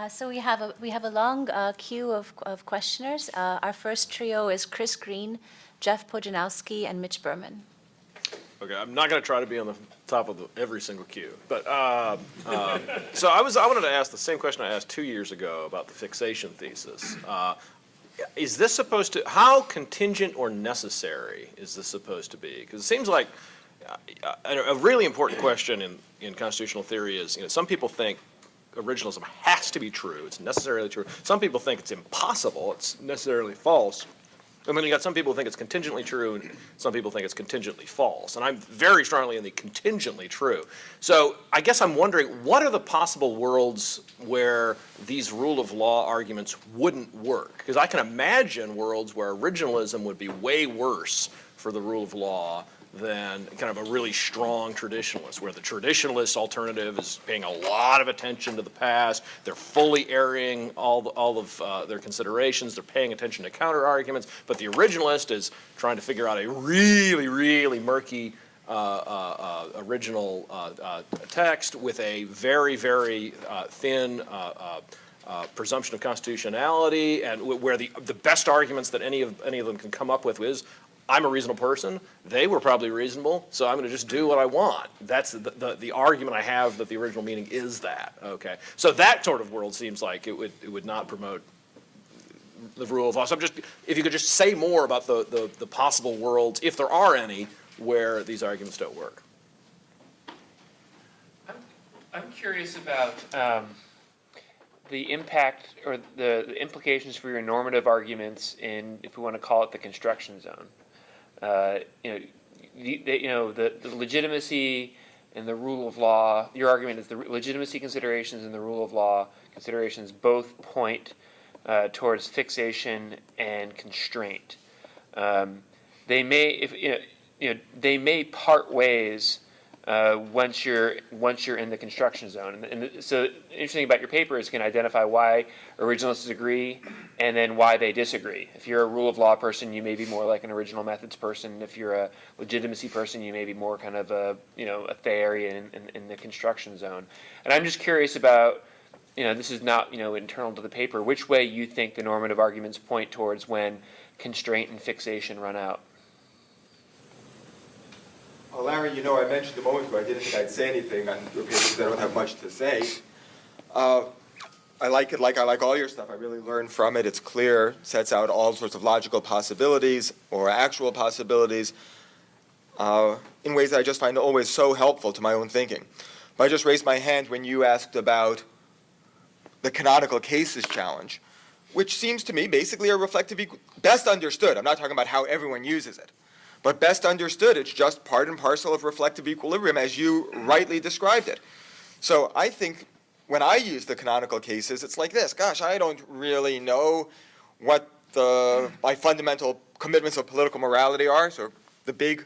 So we have a long queue of questioners. Our first trio is Chris Green, Jeff Pojanowski, and Mitch Berman. Okay, I'm not going to try to be on the top of every single queue, but so I wanted to ask the same question I asked 2 years ago about the fixation thesis. Is this supposed to, how contingent or necessary is this supposed to be? Because it seems like a really important question in constitutional theory is, some people think originalism has to be true, it's necessarily true. Some people think it's impossible, it's necessarily false. And then you got some people who think it's contingently true, and some people think it's contingently false. And I'm very strongly in the contingently true. So I guess I'm wondering, what are the possible worlds where these rule of law arguments wouldn't work? Because I can imagine worlds where originalism would be way worse for the rule of law than kind of a really strong traditionalist, where the traditionalist alternative is paying a lot of attention to the past. They're fully airing all of their considerations. They're paying attention to counter arguments. But the originalist is trying to figure out a really, really murky original text with a very, very thin presumption of constitutionality, and where the best arguments that any of them can come up with is, I'm a reasonable person, they were probably reasonable, so I'm going to just do what I want. That's the argument I have that the original meaning is that, okay? So that sort of world seems like it would not promote the rule of law. So if you could just say more about the possible worlds, if there are any, where these arguments don't work. I'm curious about the impact or the implications for your normative arguments in, if we want to call it, the construction zone. The legitimacy and the rule of law. Your argument is the legitimacy considerations and the rule of law considerations both point towards fixation and constraint. They may, they may part ways once you're in the construction zone. And so the interesting about your paper is you can identify why originalists agree and then why they disagree. If you're a rule of law person, you may be more like an original methods person. If you're a legitimacy person, you may be more kind of a Thayerian in the construction zone. And I'm just curious about, this is not internal to the paper, which way you think the normative arguments point towards when constraint and fixation run out. Well, Larry, I mentioned a moment ago I didn't think I'd say anything on your paper because I don't have much to say. I like it like I like all your stuff. I really learn from it. It's clear, sets out all sorts of logical possibilities or actual possibilities in ways that I just find always so helpful to my own thinking. But I just raised my hand when you asked about the canonical cases challenge, which seems to me basically a reflective, best understood. I'm not talking about how everyone uses it. But best understood, it's just part and parcel of reflective equilibrium as you rightly described it. So I think when I use the canonical cases, it's like this. Gosh, I don't really know what my fundamental commitments of political morality are, so the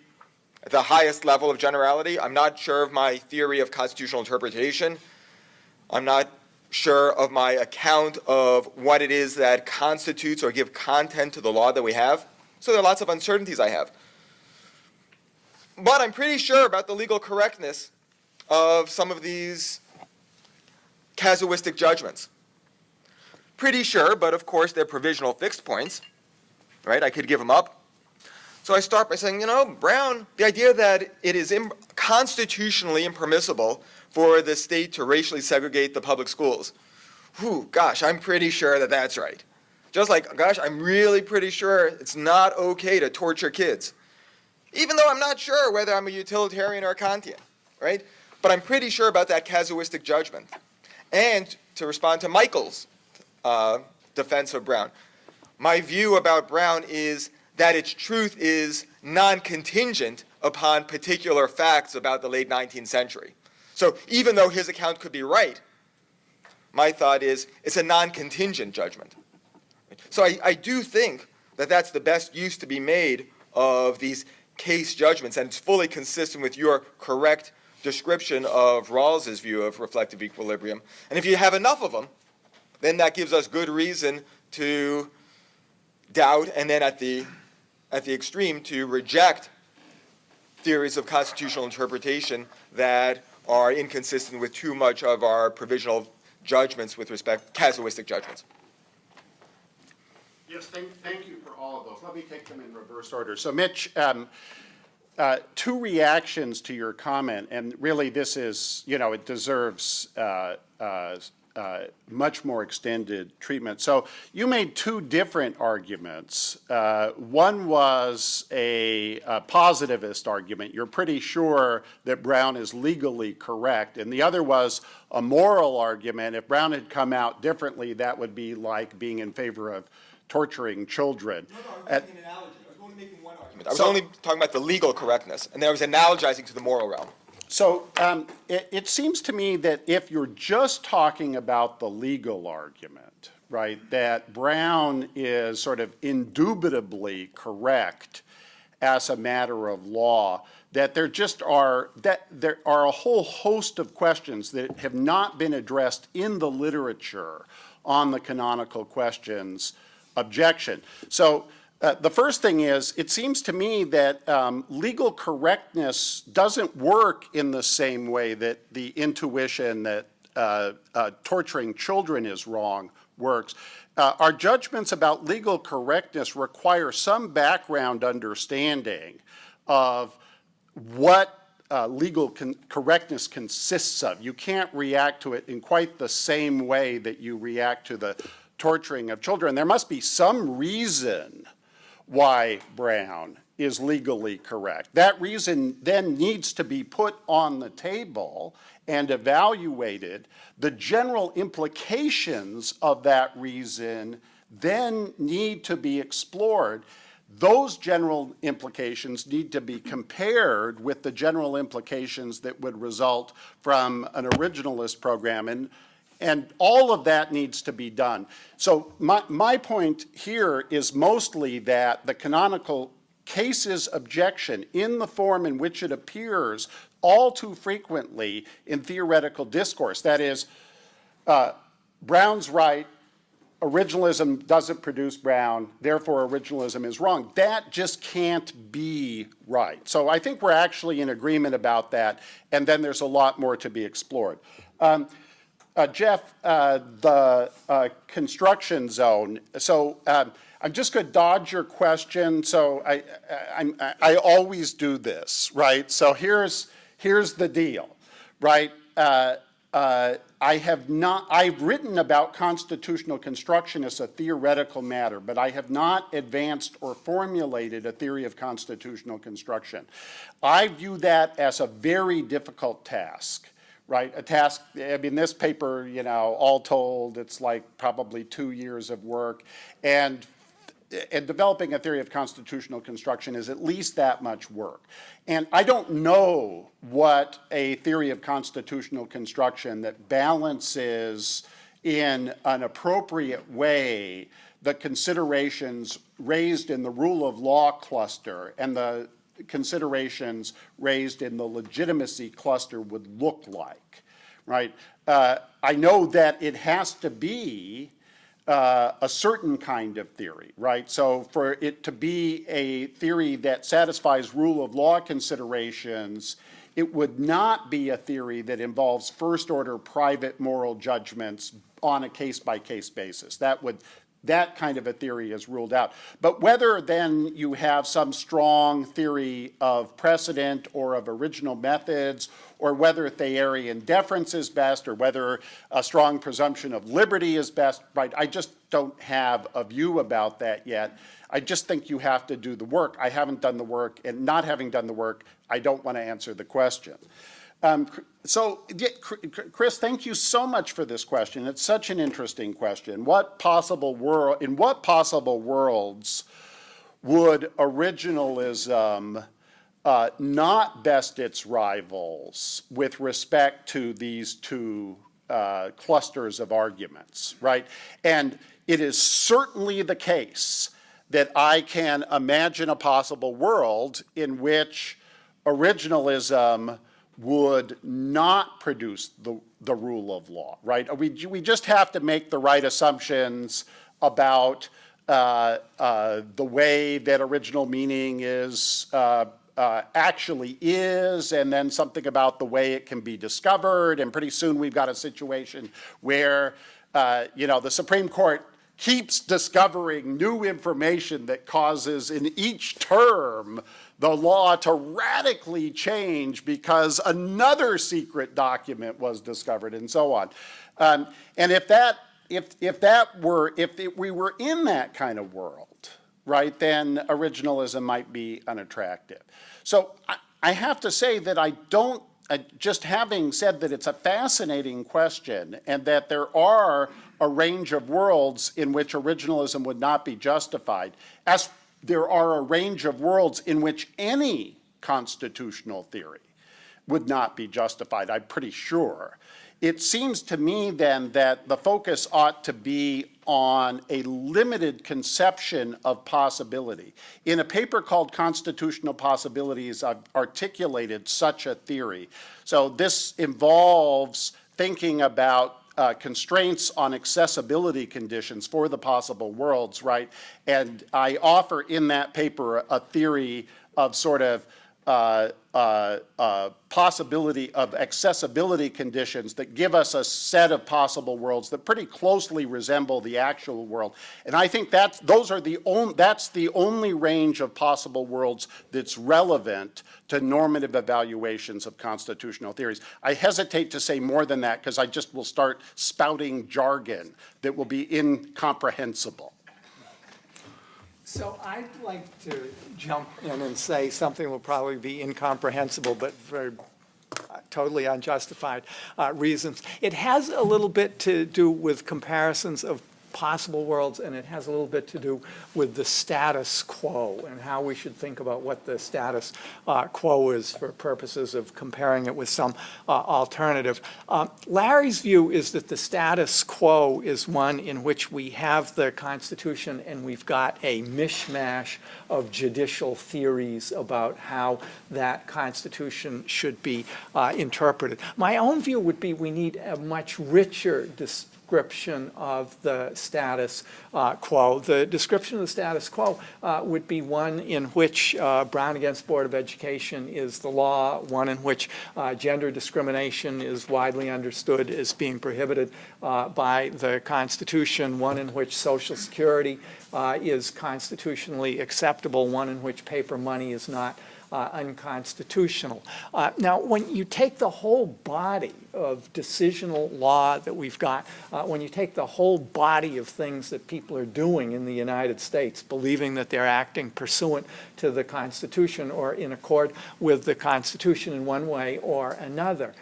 highest level of generality. I'm not sure of my theory of constitutional interpretation. I'm not sure of my account of what it is that constitutes or give content to the law that we have. So there are lots of uncertainties I have. But I'm pretty sure about the legal correctness of some of these casuistic judgments. Pretty sure, but of course they're provisional fixed points, right? I could give them up. So I start by saying, Brown, the idea that it is constitutionally impermissible for the state to racially segregate the public schools. Gosh, I'm pretty sure that that's right. Just like, gosh, I'm really pretty sure it's not okay to torture kids. Even though I'm not sure whether I'm a utilitarian or a Kantian, right? But I'm pretty sure about that casuistic judgment. And to respond to Michael's defense of Brown, my view about Brown is that its truth is non-contingent upon particular facts about the late 19th century. So even though his account could be right, my thought is it's a non-contingent judgment. So I do think that that's the best use to be made of these case judgments, and it's fully consistent with your correct description of Rawls's view of reflective equilibrium. And if you have enough of them, then that gives us good reason to doubt, and then at the extreme, to reject theories of constitutional interpretation that are inconsistent with too much of our provisional judgments with respect, casuistic judgments. Yes, thank you for all of those. Let me take them in reverse order. So Mitch, two reactions to your comment, and really this is, it deserves much more extended treatment. So you made two different arguments. One was a positivist argument. You're pretty sure that Brown is legally correct. And the other was a moral argument. If Brown had come out differently, that would be like being in favor of torturing children. No, I was making an analogy. I was only making one argument. I was only talking about the legal correctness, and then I was analogizing to the moral realm. So it seems to me that if you're just talking about the legal argument, right, that Brown is sort of indubitably correct as a matter of law, that there are a whole host of questions that have not been addressed in the literature on the canonical questions objection. So the first thing is, it seems to me that legal correctness doesn't work in the same way that the intuition that torturing children is wrong works. Our judgments about legal correctness require some background understanding of what legal correctness consists of. You can't react to it in quite the same way that you react to the torturing of children. There must be some reason why Brown is legally correct. That reason then needs to be put on the table and evaluated. The general implications of that reason then need to be explored. Those general implications need to be compared with the general implications that would result from an originalist program. And all of that needs to be done. So my point here is mostly that the canonical cases objection, in the form in which it appears all too frequently in theoretical discourse, that is, Brown's right, originalism doesn't produce Brown, therefore originalism is wrong. That just can't be right. So I think we're actually in agreement about that, and then there's a lot more to be explored. Jeff, the construction zone. So I'm just going to dodge your question. So I always do this, right? So here's the deal, right? I've written about constitutional construction as a theoretical matter, but I have not advanced or formulated a theory of constitutional construction. I view that as a very difficult task. Right, a task, I mean, this paper, all told, it's like probably 2 years of work. And developing a theory of constitutional construction is at least that much work. And I don't know what a theory of constitutional construction that balances in an appropriate way the considerations raised in the rule of law cluster and the considerations raised in the legitimacy cluster would look like, right? I know that it has to be a certain kind of theory, right? So for it to be a theory that satisfies rule of law considerations, it would not be a theory that involves first-order private moral judgments on a case-by-case basis. That kind of a theory is ruled out. But whether then you have some strong theory of precedent or of original methods, or whether Thayerian deference is best, or whether a strong presumption of liberty is best, right? I just don't have a view about that yet. I just think you have to do the work. I haven't done the work, and not having done the work, I don't want to answer the question. Chris, thank you so much for this question. It's such an interesting question. In what possible worlds would originalism not best its rivals with respect to these two clusters of arguments, right? And it is certainly the case that I can imagine a possible world in which originalism would not produce the rule of law, right? We just have to make the right assumptions about the way that original meaning is actually is, and then something about the way it can be discovered, and pretty soon we've got a situation where, the Supreme Court keeps discovering new information that causes in each term the law to radically change because another secret document was discovered, and so on. And if we were in that kind of world, right, then originalism might be unattractive. So I have to say that I don't, just having said that it's a fascinating question and that there are a range of worlds in which originalism would not be justified, as there are a range of worlds in which any constitutional theory would not be justified, I'm pretty sure. It seems to me then that the focus ought to be on a limited conception of possibility. In a paper called Constitutional Possibilities, I've articulated such a theory. So this involves thinking about constraints on accessibility conditions for the possible worlds, right? And I offer in that paper a theory of sort of possibility of accessibility conditions that give us a set of possible worlds that pretty closely resemble the actual world. And I think that's the only range of possible worlds that's relevant to normative evaluations of constitutional theories. I hesitate to say more than that because I just will start spouting jargon that will be incomprehensible. So I'd like to jump in and say something will probably be incomprehensible, but for totally unjustified reasons. It has a little bit to do with comparisons of possible worlds, and it has a little bit to do with the status quo and how we should think about what the status quo is for purposes of comparing it with some alternative. Larry's view is that the status quo is one in which we have the Constitution and we've got a mishmash of judicial theories about how that Constitution should be interpreted. My own view would be we need a much richer description of the status quo. The description of the status quo would be one in which Brown against Board of Education is the law, one in which gender discrimination is widely understood as being prohibited by the Constitution, one in which Social Security is constitutionally acceptable, one in which paper money is not unconstitutional. Now, when you take the whole body of decisional law that we've got, when you take the whole body of things that people are doing in the United States, believing that they're acting pursuant to the Constitution or in accord with the Constitution in one way or another,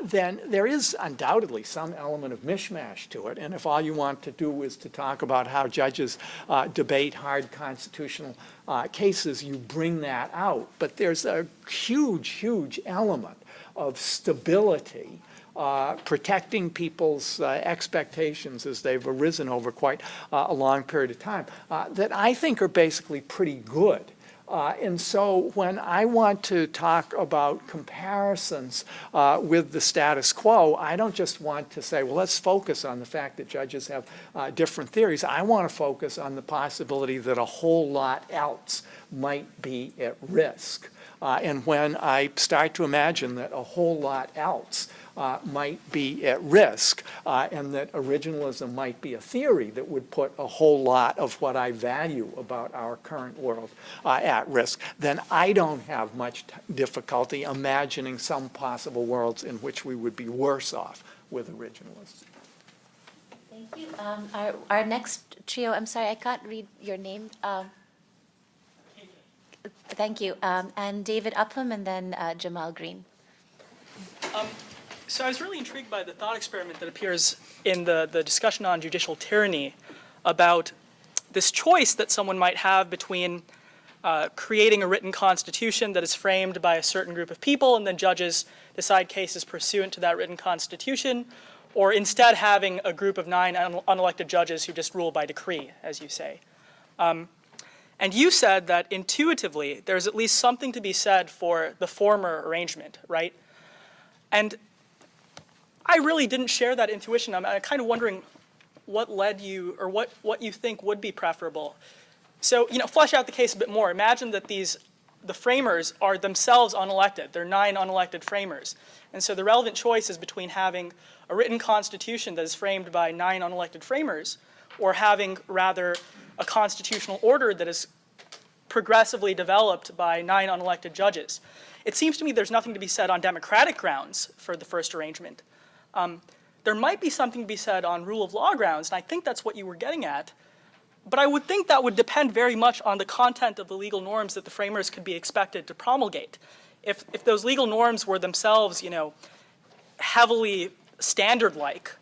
then there is undoubtedly some element of mishmash to it. And if all you want to do is to talk about how judges debate hard constitutional cases, you bring that out. But there's a huge, huge element of stability protecting people's expectations as they've arisen over quite a long period of time that I think are basically pretty good. And so when I want to talk about comparisons with the status quo, I don't just want to say, well, let's focus on the fact that judges have different theories. I want to focus on the possibility that a whole lot else might be at risk. And when I start to imagine that a whole lot else might be at risk, and that originalism might be a theory that would put a whole lot of what I value about our current world at risk, then I don't have much difficulty imagining some possible worlds in which we would be worse off with originalism. Thank you. Our next trio, I'm sorry, I can't read your name. Thank you. And David Upham and then Jamal Green. So I was really intrigued by the thought experiment that appears in the discussion on judicial tyranny about this choice that someone might have between creating a written constitution that is framed by a certain group of people and then judges decide cases pursuant to that written constitution, or instead having a group of 9 unelected judges who just rule by decree, as you say. And you said that intuitively there's at least something to be said for the former arrangement, right? And I really didn't share that intuition. I'm kind of wondering what led you, or what you think would be preferable. So, flesh out the case a bit more. Imagine that the framers are themselves unelected. They're 9 unelected framers. And so the relevant choice is between having a written constitution that is framed by 9 unelected framers, or having rather a constitutional order that is progressively developed by 9 unelected judges. It seems to me there's nothing to be said on democratic grounds for the first arrangement. There might be something to be said on rule of law grounds, and I think that's what you were getting at. But I would think that would depend very much on the content of the legal norms that the framers could be expected to promulgate. If those legal norms were themselves, heavily standard-like,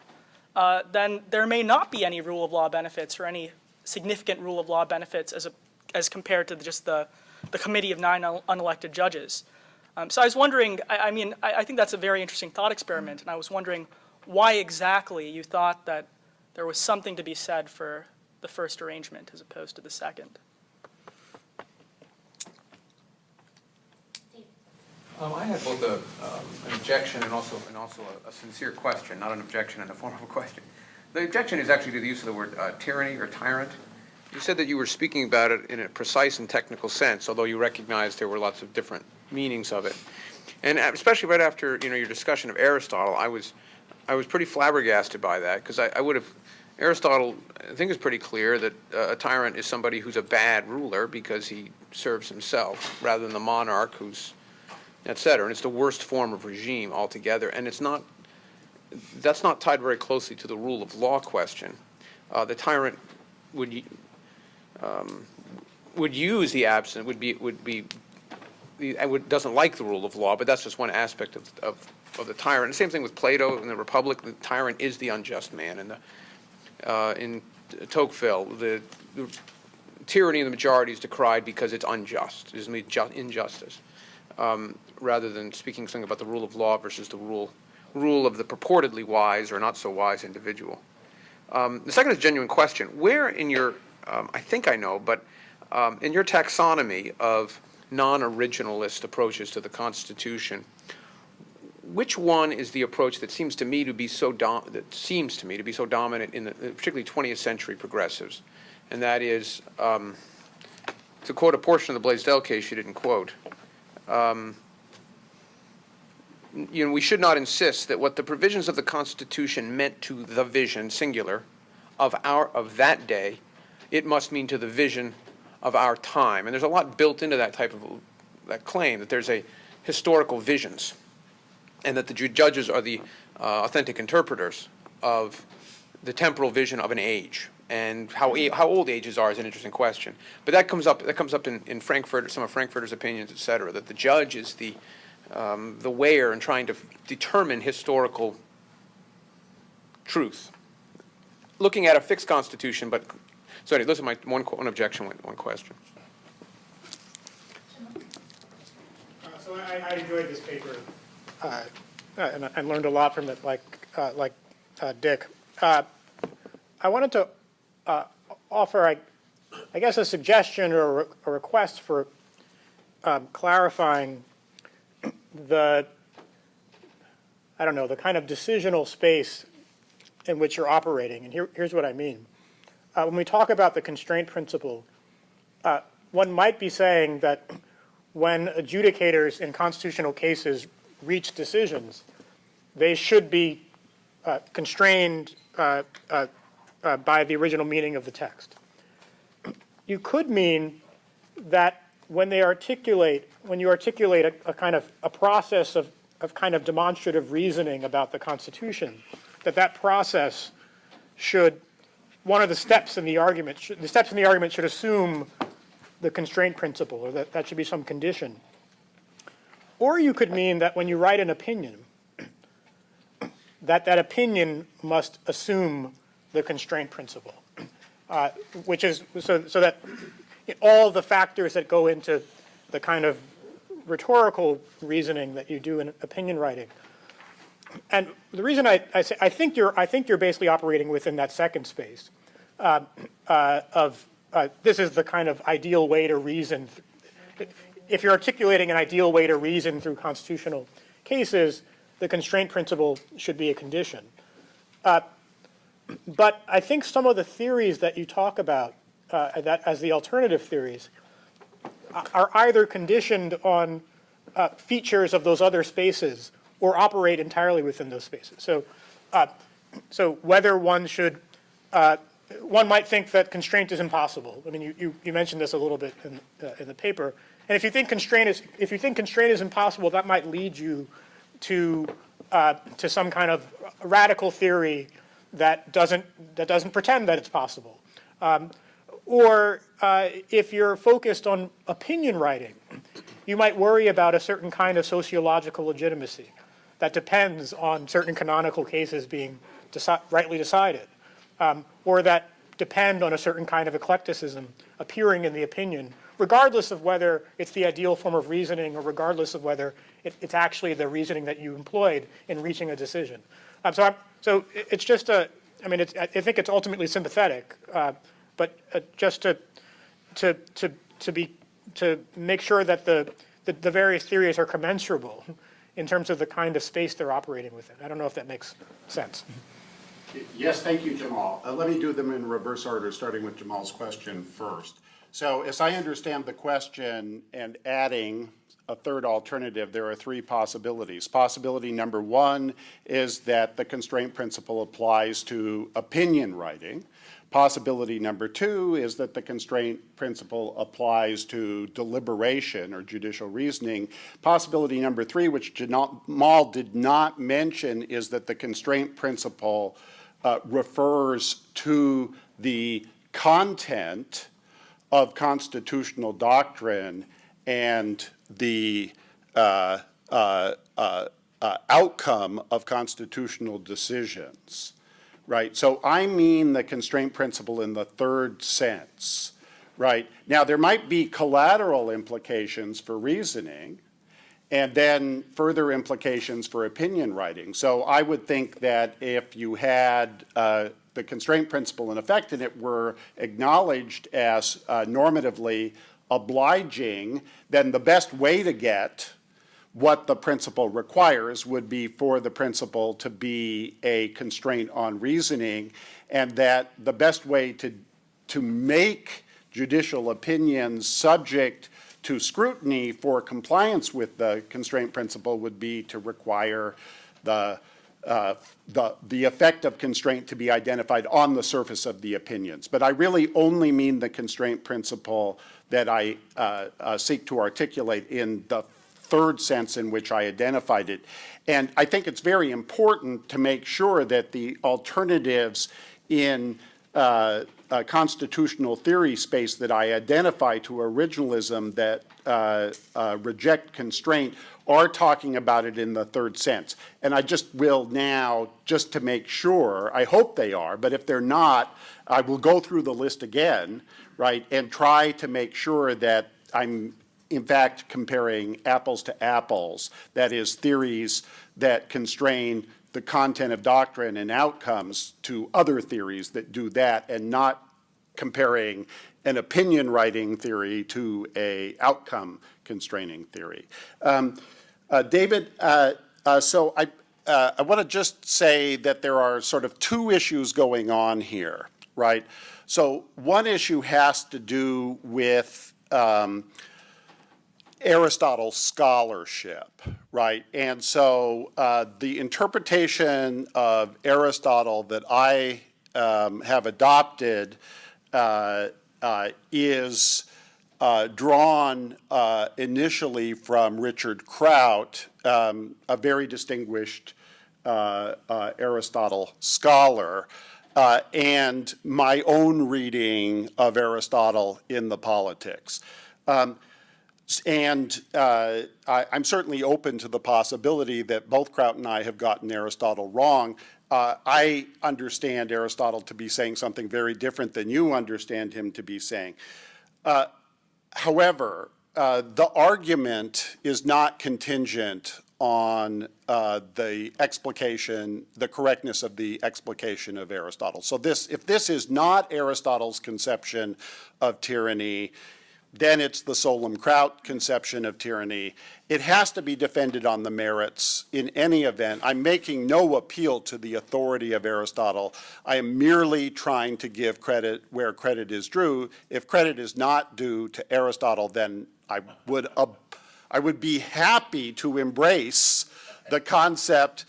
then there may not be any rule of law benefits or any significant rule of law benefits as compared to just the committee of 9 unelected judges. So I was wondering, I think that's a very interesting thought experiment, and I was wondering why exactly you thought that there was something to be said for the first arrangement as opposed to the second. I had both an objection and also a sincere question, not an objection in the form of a question. The objection is actually to the use of the word tyranny or tyrant. You said that you were speaking about it in a precise and technical sense, although you recognized there were lots of different meanings of it. And especially right after your discussion of Aristotle, I was pretty flabbergasted by that, because I would have. Aristotle, I think, is pretty clear that a tyrant is somebody who's a bad ruler because he serves himself, rather than the monarch who's, et cetera. And it's the worst form of regime altogether. And that's not tied very closely to the rule of law question. The tyrant would use the absent, doesn't like the rule of law, but that's just one aspect of the tyrant. And the same thing with Plato in the Republic. The tyrant is the unjust man. And in Tocqueville, the tyranny of the majority is decried because it's unjust. It's injustice, rather than speaking something about the rule of law versus the rule of the purportedly wise or not so wise individual. The second is a genuine question. Where in your, I think I know, but in your taxonomy of non-originalist approaches to the Constitution, which one is the approach that seems to me to be so dominant in the particularly 20th century progressives? And that is, to quote a portion of the Blaisdell case you didn't quote, we should not insist that what the provisions of the Constitution meant to the vision, singular, of that day, it must mean to the vision of our time. And there's a lot built into that type of that claim, that there's a historical visions, and that the judges are the authentic interpreters of the temporal vision of an age. And how old ages are is an interesting question. But that comes up in Frankfurt, some of Frankfurter's opinions, et cetera, that the judge is the weigher in trying to determine historical truth. Looking at a fixed constitution, but, sorry, those are my one objection, one question. So I enjoyed this paper. And I learned a lot from it, like Dick. I wanted to offer, I guess, a suggestion or a request for clarifying the kind of decisional space in which you're operating. And here's what I mean. When we talk about the constraint principle, one might be saying that when adjudicators in constitutional cases reach decisions, they should be constrained by the original meaning of the text. You could mean that when you articulate a kind of a process of kind of demonstrative reasoning about the Constitution, that process should, one of the steps in the argument should assume the constraint principle, or that should be some condition. Or you could mean that when you write an opinion, that opinion must assume the constraint principle, which is so that all the factors that go into the kind of rhetorical reasoning that you do in opinion writing. And the reason I think you're basically operating within that second space this is the kind of ideal way to reason. If you're articulating an ideal way to reason through constitutional cases, the constraint principle should be a condition. But I think some of the theories that you talk about that as the alternative theories are either conditioned on features of those other spaces or operate entirely within those spaces. So whether one should, one might think that constraint is impossible. I mean, you mentioned this a little bit in the paper. And if you think constraint is impossible, that might lead you to some kind of radical theory that doesn't pretend that it's possible. Or if you're focused on opinion writing, you might worry about a certain kind of sociological legitimacy that depends on certain canonical cases being rightly decided, or that depend on a certain kind of eclecticism appearing in the opinion, regardless of whether it's the ideal form of reasoning or regardless of whether it's actually the reasoning that you employed in reaching a decision. So it's just I think it's ultimately sympathetic, but just to make sure that the various theories are commensurable in terms of the kind of space they're operating within. I don't know if that makes sense. Yes, thank you, Jamal. Let me do them in reverse order, starting with Jamal's question first. So as I understand the question and adding a third alternative, there are three possibilities. Possibility number one is that the constraint principle applies to opinion writing. Possibility number two is that the constraint principle applies to deliberation or judicial reasoning. Possibility number three, which Jamal did not mention, is that the constraint principle refers to the content of constitutional doctrine and the outcome of constitutional decisions. Right, so I mean the constraint principle in the third sense, right? Now, there might be collateral implications for reasoning and then further implications for opinion writing. So I would think that if you had the constraint principle in effect and it were acknowledged as normatively obliging, then the best way to get what the principle requires would be for the principle to be a constraint on reasoning, and that the best way to make judicial opinions subject to scrutiny for compliance with the constraint principle would be to require the effect of constraint to be identified on the surface of the opinions. But I really only mean the constraint principle that I seek to articulate in the third sense in which I identified it. And I think it's very important to make sure that the alternatives in constitutional theory space that I identify to originalism that reject constraint are talking about it in the third sense. And I just will now, just to make sure, I hope they are, but if they're not, I will go through the list again, right, and try to make sure that I'm in fact comparing apples to apples, that is, theories that constrain the content of doctrine and outcomes to other theories that do that, and not comparing an opinion writing theory to a outcome constraining theory. David, so I want to just say that there are sort of two issues going on here, right? So one issue has to do with Aristotle Scholarship, right? And so the interpretation of Aristotle that I have adopted is drawn initially from Richard Kraut, a very distinguished Aristotle scholar, and my own reading of Aristotle in the Politics. And I'm certainly open to the possibility that both Kraut and I have gotten Aristotle wrong. I understand Aristotle to be saying something very different than you understand him to be saying. However, the argument is not contingent on the explication, the correctness of the explication of Aristotle. So if this is not Aristotle's conception of tyranny, then it's the Solem Kraut conception of tyranny. It has to be defended on the merits in any event. I'm making no appeal to the authority of Aristotle. I am merely trying to give credit where credit is due. If credit is not due to Aristotle, then I would be happy to embrace the concept.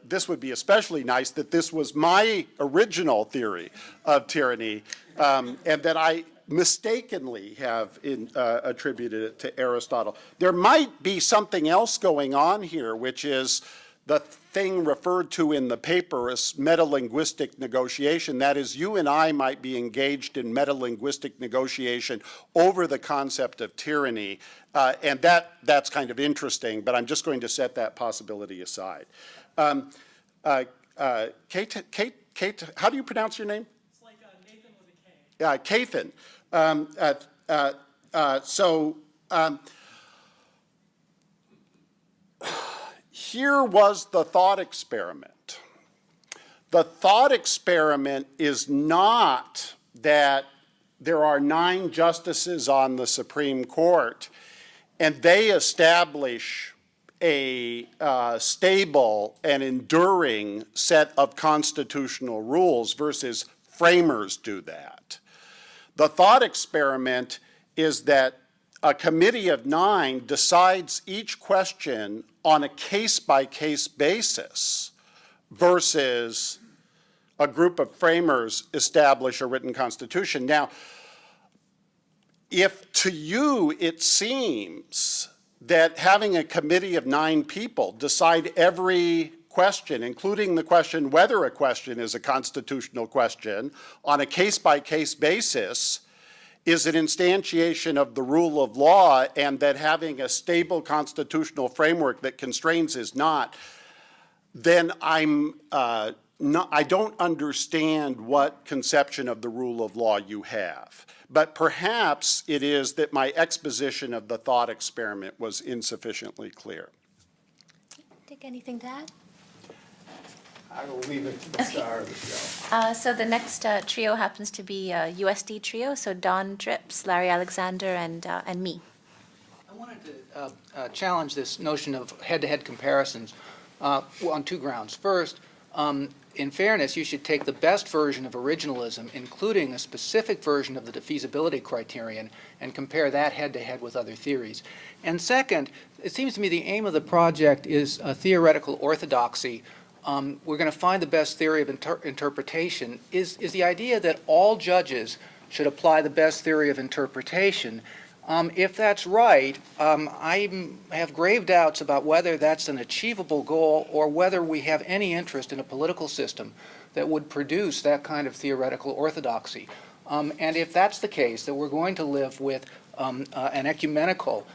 This would be especially nice that this was my original theory of tyranny, and that I mistakenly have attributed it to Aristotle. There might be something else going on here, which is the thing referred to in the paper as metalinguistic negotiation. That is, you and I might be engaged in metalinguistic negotiation over the concept of tyranny, and that's kind of interesting, but I'm just going to set that possibility aside. Kate, how do you pronounce your name? It's like Nathan with a K. Cathan. Here was the thought experiment. The thought experiment is not that there are 9 justices on the Supreme Court and they establish a stable and enduring set of constitutional rules versus framers do that. The thought experiment is that a committee of 9 decides each question on a case-by-case basis versus a group of framers establish a written constitution. Now, if to you it seems that having a committee of 9 people decide every question, including the question whether a question is a constitutional question, on a case-by-case basis, is an instantiation of the rule of law, and that having a stable constitutional framework that constrains is not, then I don't understand what conception of the rule of law you have. But perhaps it is that my exposition of the thought experiment was insufficiently clear. Dick, anything to add? I will leave it to the star of the show. So the next trio happens to be a USD trio, so Don Drips, Larry Alexander, and me. I wanted to challenge this notion of head-to-head comparisons on 2 grounds. First, in fairness, you should take the best version of originalism, including a specific version of the defeasibility criterion, and compare that head-to-head with other theories. And second, it seems to me the aim of the project is a theoretical orthodoxy. We're going to find the best theory of interpretation. Is the idea that all judges should apply the best theory of interpretation? If that's right, I have grave doubts about whether that's an achievable goal or whether we have any interest in a political system that would produce that kind of theoretical orthodoxy. And if that's the case, that we're going to live with an ecumenical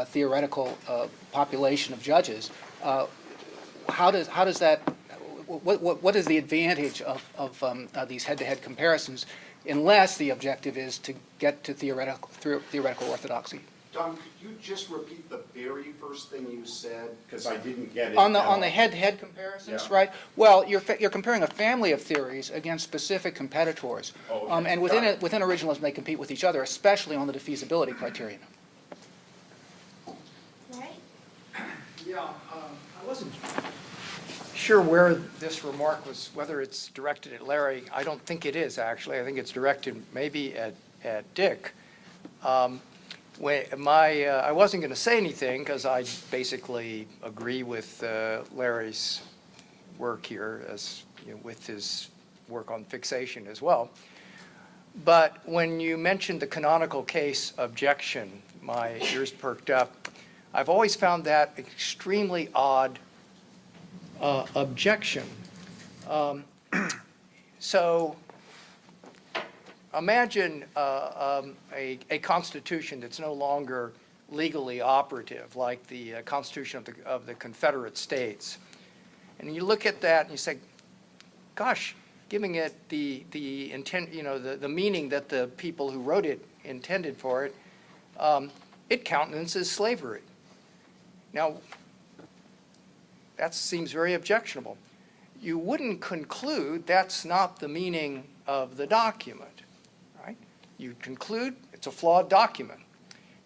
theoretical population of judges, how does that, what is the advantage of these head-to-head comparisons, unless the objective is to get to theoretical ortherdoxy? Don, could you just repeat the very first thing you said, because I didn't get it. On the head-to-head comparisons, Yeah. right? Well, you're comparing a family of theories against specific competitors, and within originalism they compete with each other, especially on the defeasibility criterion. Yeah, I wasn't sure where this remark was, whether it's directed at Larry. I don't think it is, actually. I think it's directed maybe at Dick. I wasn't going to say anything because I basically agree with Larry's work here, as you know, with his work on fixation as well. But when you mentioned the canonical case objection, my ears perked up. I've always found that extremely odd objection. So imagine a constitution that's no longer legally operative, like the Constitution of the Confederate States. And you look at that and you say, gosh, giving it the intent, you know, the meaning that the people who wrote it intended for it, it countenances slavery. Now, that seems very objectionable. You wouldn't conclude that's not the meaning of the document, right? You conclude It's a flawed document.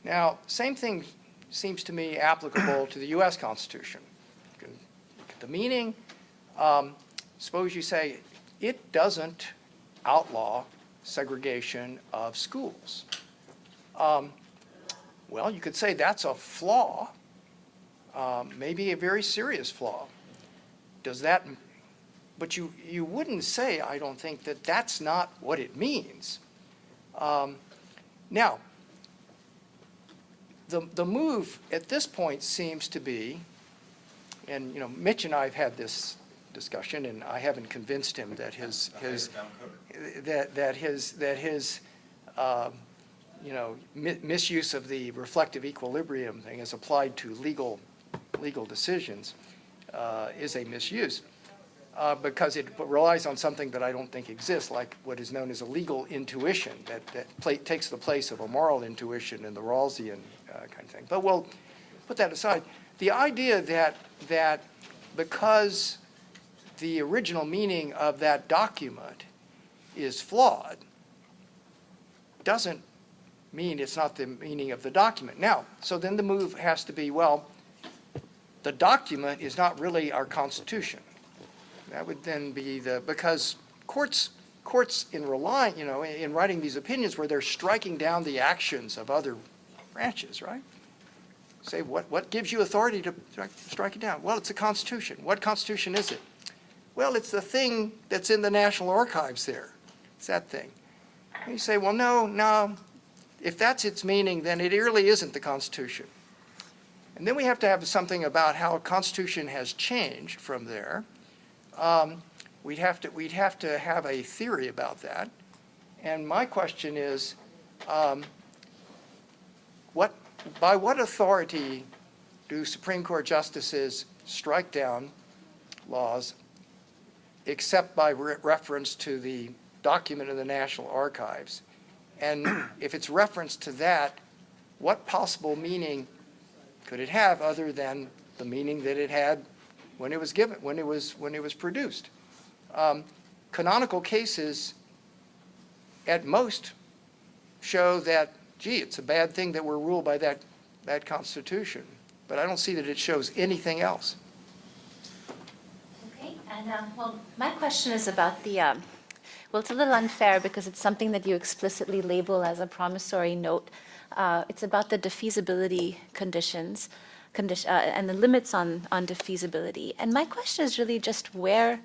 Now, same thing seems to me applicable to the U.S. Constitution. You can look at the meaning. Suppose you say it doesn't outlaw segregation of schools. Well, you could say that's a flaw, maybe a very serious flaw. Does that, but you wouldn't say, I don't think, that that's not what it means. Now, the move at this point seems to be, and Mitch and I have had this discussion, and I haven't convinced him that his misuse of the reflective equilibrium thing as applied to legal decisions is a misuse because it relies on something that I don't think exists, like what is known as a legal intuition that takes the place of a moral intuition in the Rawlsian kind of thing. But we'll put that aside. The idea that because the original meaning of that document is flawed doesn't mean it's not the meaning of the document. Now, so then the move has to be, well, the document is not really our Constitution. That would then be because courts in relying, in writing these opinions where they're striking down the actions of other branches, right? Say, what gives you authority to strike it down? Well, it's the Constitution. What Constitution is it? Well, it's the thing that's in the National Archives there. It's that thing. And you say, well, no. If that's its meaning, then it really isn't the Constitution. And then we have to have something about how a Constitution has changed from there. We'd have to have a theory about that. And my question is, by what authority do Supreme Court justices strike down laws except by reference to the document in the National Archives? And if it's reference to that, what possible meaning could it have other than the meaning that it had when it was given, when it was produced? Canonical cases, at most, show that, gee, it's a bad thing that we're ruled by that Constitution. But I don't see that it shows anything else. Okay, and well, my question is about the, well, it's a little unfair because it's something that you explicitly label as a promissory note. It's about the defeasibility conditions and the limits on defeasibility. And my question is really just where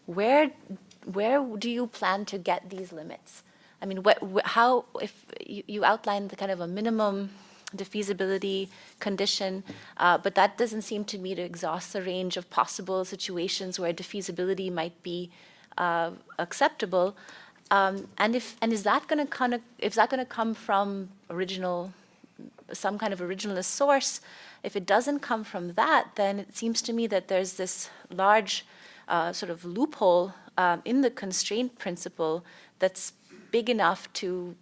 do you plan to get these limits? I mean, how, if you outlined the kind of a minimum defeasibility condition, but that doesn't seem to me to exhaust the range of possible situations where defeasibility might be acceptable. And is that going to come from some kind of originalist source? If it doesn't come from that, then it seems to me that there's this large sort of loophole in the constraint principle that's big enough to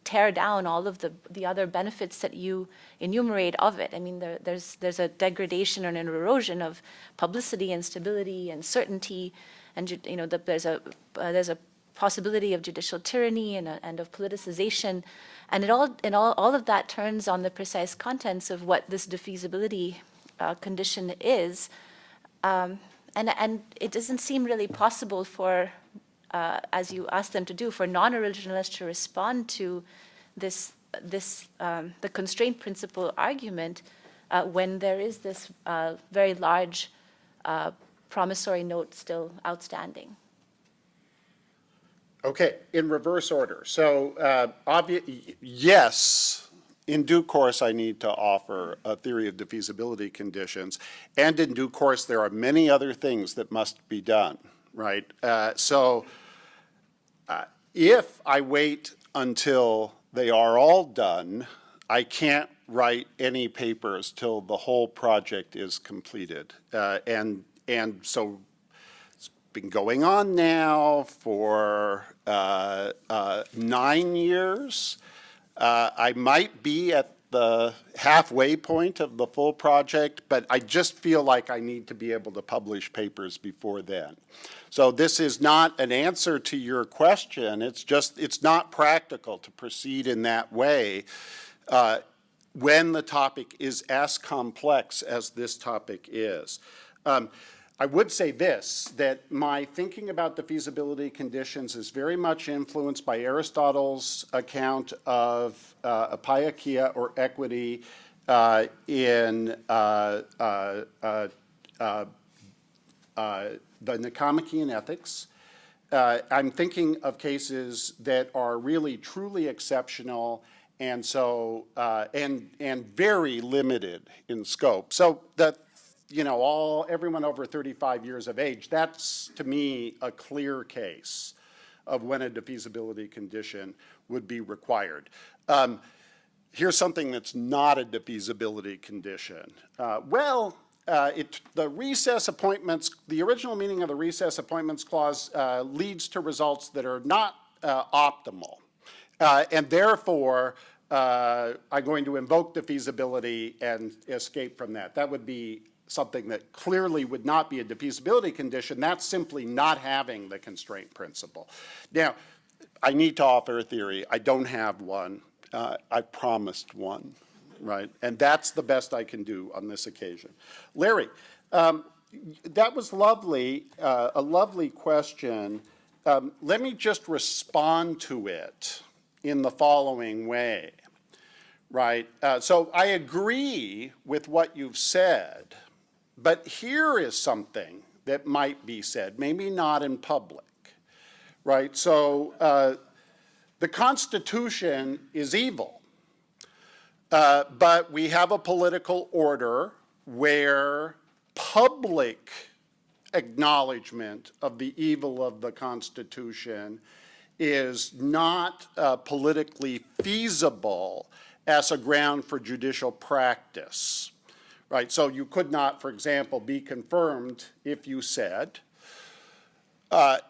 tear down all of the other benefits that you enumerate of it. I mean, there's a degradation and an erosion of publicity and stability and certainty, and there's a possibility of judicial tyranny and of politicization, and all of that turns on the precise contents of what this defeasibility condition is, and it doesn't seem really possible for, as you asked them to do, for non-originalists to respond to the constraint principle argument when there is this very large promissory note still outstanding. Okay, in reverse order. So yes, in due course, I need to offer a theory of defeasibility conditions. And in due course, there are many other things that must be done, right? If I wait until they are all done, I can't write any papers till the whole project is completed. And so it's been going on now for 9 years. I might be at the halfway point of the full project, but I just feel like I need to be able to publish papers before then. So this is not an answer to your question. It's just, it's not practical to proceed in that way when the topic is as complex as this topic is. I would say this, that my thinking about the feasibility conditions is very much influenced by Aristotle's account of apaiokia or equity in the Nicomachean Ethics. I'm thinking of cases that are really truly exceptional and so and very limited in scope. So that, you know, everyone over 35 years of age, that's to me a clear case of when a defeasibility condition would be required. Here's something that's not a defeasibility condition. The recess appointments, the original meaning of the recess appointments clause leads to results that are not optimal. And therefore, I'm going to invoke defeasibility and escape from that. That would be something that clearly would not be a defeasibility condition. That's simply not having the constraint principle. Now, I need to offer a theory. I don't have one. I promised one, right? And that's the best I can do on this occasion. Larry, that was lovely, a lovely question. Let me just respond to it in the following way, right? So I agree with what you've said, but here is something that might be said, maybe not in public, right? So the Constitution is evil, but we have a political order where public acknowledgement of the evil of the Constitution is not politically feasible as a ground for judicial practice, right? So you could not, for example, be confirmed if you said,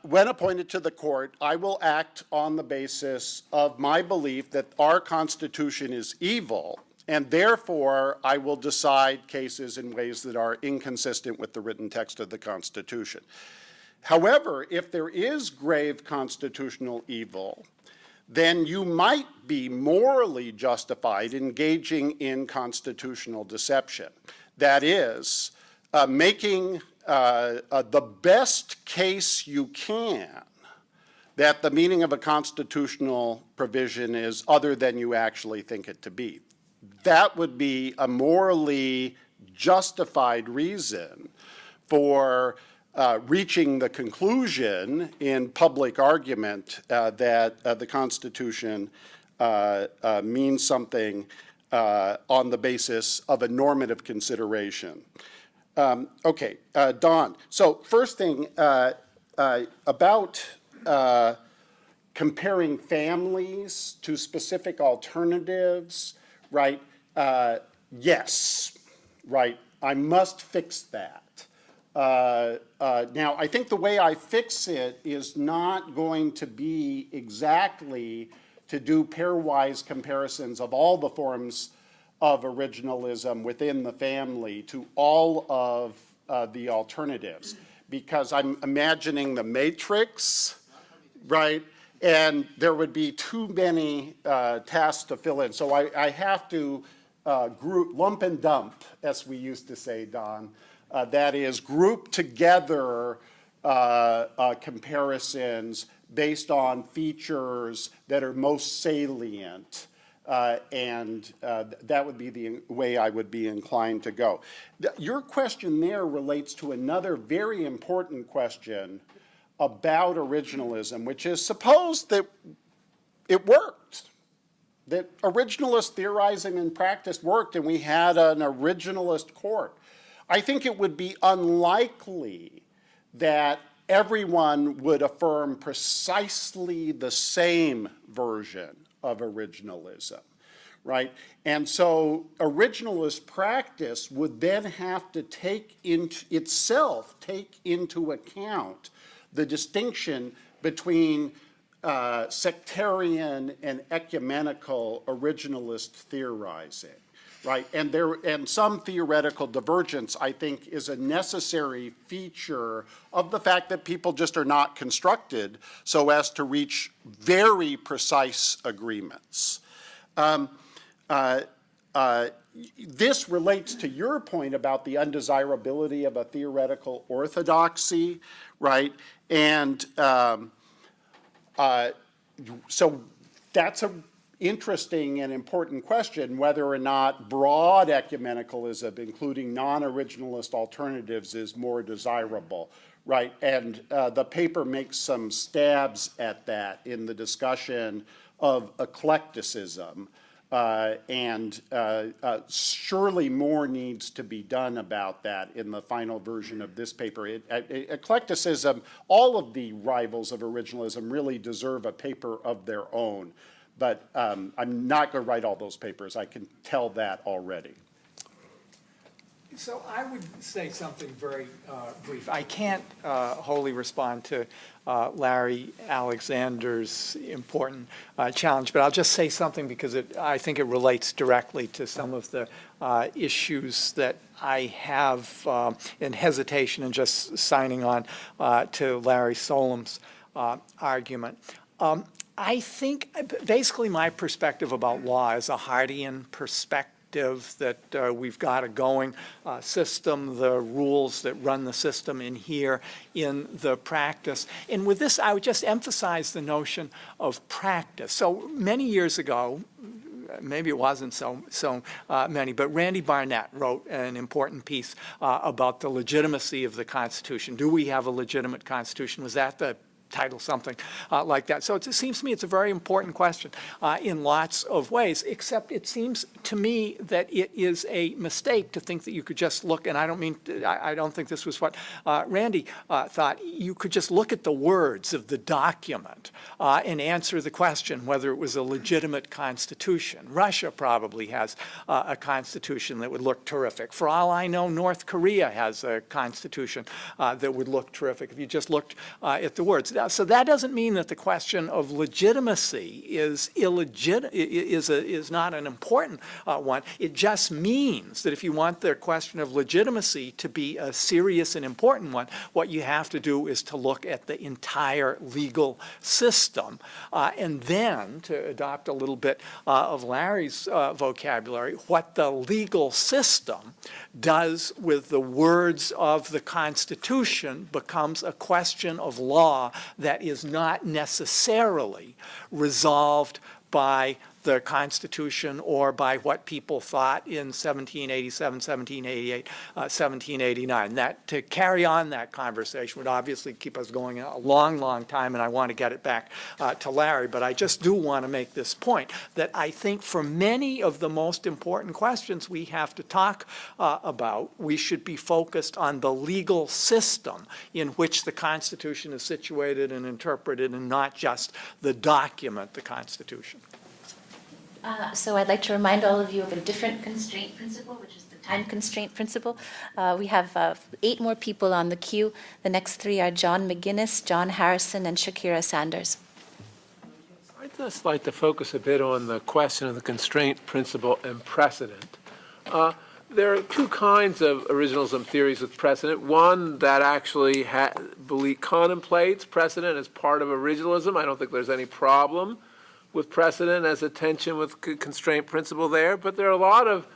when appointed to the court, I will act on the basis of my belief that our Constitution is evil, and therefore I will decide cases in ways that are inconsistent with the written text of the Constitution. However, if there is grave constitutional evil, then you might be morally justified engaging in constitutional deception. That is, making the best case you can that the meaning of a constitutional provision is other than you actually think it to be. That would be a morally justified reason for reaching the conclusion in public argument that the Constitution means something on the basis of a normative consideration. Okay, Don. So first thing about comparing families to specific alternatives, right? Yes, right. I must fix that. Now, I think the way I fix it is not going to be exactly to do pairwise comparisons of all the forms of originalism within the family to all of the alternatives, because I'm imagining the matrix, right? And there would be too many tasks to fill in. So I have to lump and dump, as we used to say, Don. That is, group together comparisons based on features that are most salient. And that would be the way I would be inclined to go. Your question there relates to another very important question about originalism, which is, suppose that it worked, that originalist theorizing in practice worked and we had an originalist court. I think it would be unlikely that everyone would affirm precisely the same version of originalism, right? And so originalist practice would then have to take into account the distinction between sectarian and ecumenical originalist theorizing, right? And some theoretical divergence, I think, is a necessary feature of the fact that people just are not constructed so as to reach very precise agreements. This relates to your point about the undesirability of a theoretical orthodoxy, right? And so that's an interesting and important question, whether or not broad ecumenicalism, including non-originalist alternatives, is more desirable, right? And the paper makes some stabs at that in the discussion of eclecticism. And surely more needs to be done about that in the final version of this paper. Eclecticism, all of the rivals of originalism really deserve a paper of their own. But I'm not going to write all those papers. I can tell that already. So I would say something very brief. I can't wholly respond to Larry Alexander's important challenge, but I'll just say something because I think it relates directly to some of the issues that I have in hesitation and just signing on to Larry Solom's argument. I think basically my perspective about law is a Hardian perspective that we've got a going system, the rules that run the system in here in the practice. And with this, I would just emphasize the notion of practice. So many years ago, maybe it wasn't so many, but Randy Barnett wrote an important piece about the legitimacy of the Constitution. Do we have a legitimate Constitution? Was that the title, something like that. So it seems to me it's a very important question in lots of ways, except it seems to me that it is a mistake to think that you could just look, and I don't think this was what Randy thought, you could just look at the words of the document and answer the question whether it was a legitimate constitution. Russia probably has a constitution that would look terrific. For all I know, North Korea has a constitution that would look terrific if you just looked at the words. So that doesn't mean that the question of legitimacy is not an important one. It just means that if you want the question of legitimacy to be a serious and important one, what you have to do is to look at the entire legal system. And then, to adopt a little bit of Larry's vocabulary, what the legal system does with the words of the Constitution becomes a question of law that is not necessarily resolved by the Constitution or by what people thought in 1787, 1788, 1789. That to carry on that conversation would obviously keep us going a long, long time, and I want to get it back to Larry, but I just do want to make this point that I think for many of the most important questions we have to talk about, we should be focused on the legal system in which the Constitution is situated and interpreted, and not just the document, the Constitution. So I'd like to remind all of you of a different constraint principle, which is the time constraint principle. We have 8 more people on the queue. The next 3 are John McGuinness, John Harrison, and Shakira Sanders. I'd just like to focus a bit on the question of the constraint principle and precedent. There are 2 kinds of originalism theories with precedent. One that actually contemplates precedent as part of originalism. I don't think there's any problem with precedent as a tension with constraint principle there, but there are a lot of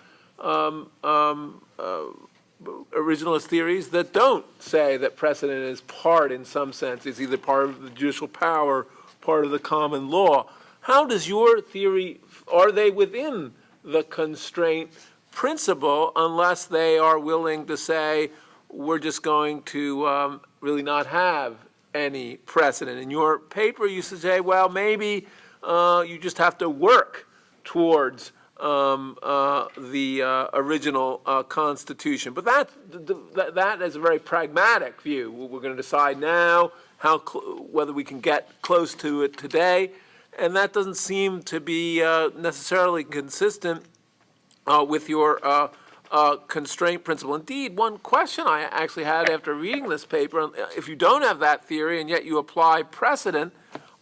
originalist theories that don't say that precedent is part, in some sense, is either part of the judicial power, part of the common law. How does your theory, are they within the constraint principle unless they are willing to say we're just going to really not have any precedent? In your paper you say, well, maybe you just have to work towards the original Constitution. But that is a very pragmatic view. We're going to decide now whether we can get close to it today. And that doesn't seem to be necessarily consistent with your constraint principle. Indeed, one question I actually had after reading this paper, if you don't have that theory and yet you apply precedent,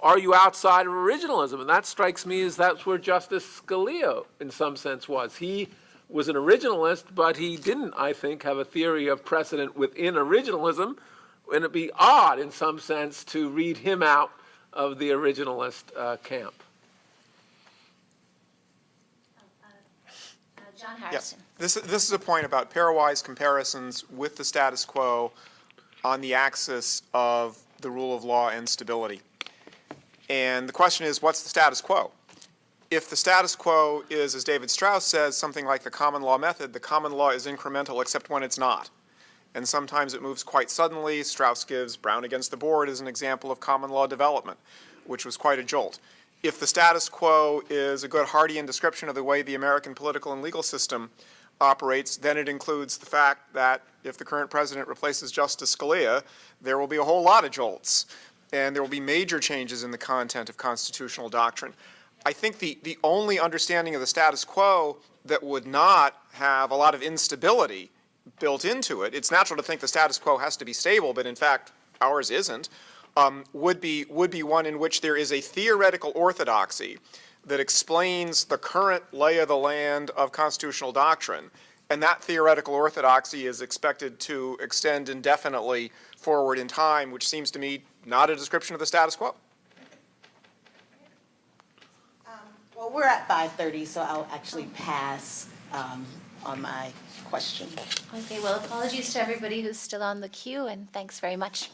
are you outside of originalism? And that strikes me as that's where Justice Scalia, in some sense, was. He was an originalist, but he didn't, I think, have a theory of precedent within originalism. And it'd be odd, in some sense, to read him out of the originalist camp. John Harrison. This is a point about pairwise comparisons with the status quo on the axis of the rule of law and stability. And the question is, what's the status quo? If the status quo is, as David Strauss says, something like the common law method, the common law is incremental except when it's not. And sometimes it moves quite suddenly. Strauss gives Brown against the board as an example of common law development, which was quite a jolt. If the status quo is a good Hardian description of the way the American political and legal system operates, then it includes the fact that if the current president replaces Justice Scalia, there will be a whole lot of jolts, and there will be major changes in the content of constitutional doctrine. I think the only understanding of the status quo that would not have a lot of instability built into it, it's natural to think the status quo has to be stable, but in fact ours isn't, would be one in which there is a theoretical orthodoxy that explains the current lay of the land of constitutional doctrine, and that theoretical orthodoxy is expected to extend indefinitely forward in time, which seems to me not a description of the status quo. Well, we're at 5:30, so I'll actually pass on my question. Okay, well, apologies to everybody who's still on the queue, and thanks very much.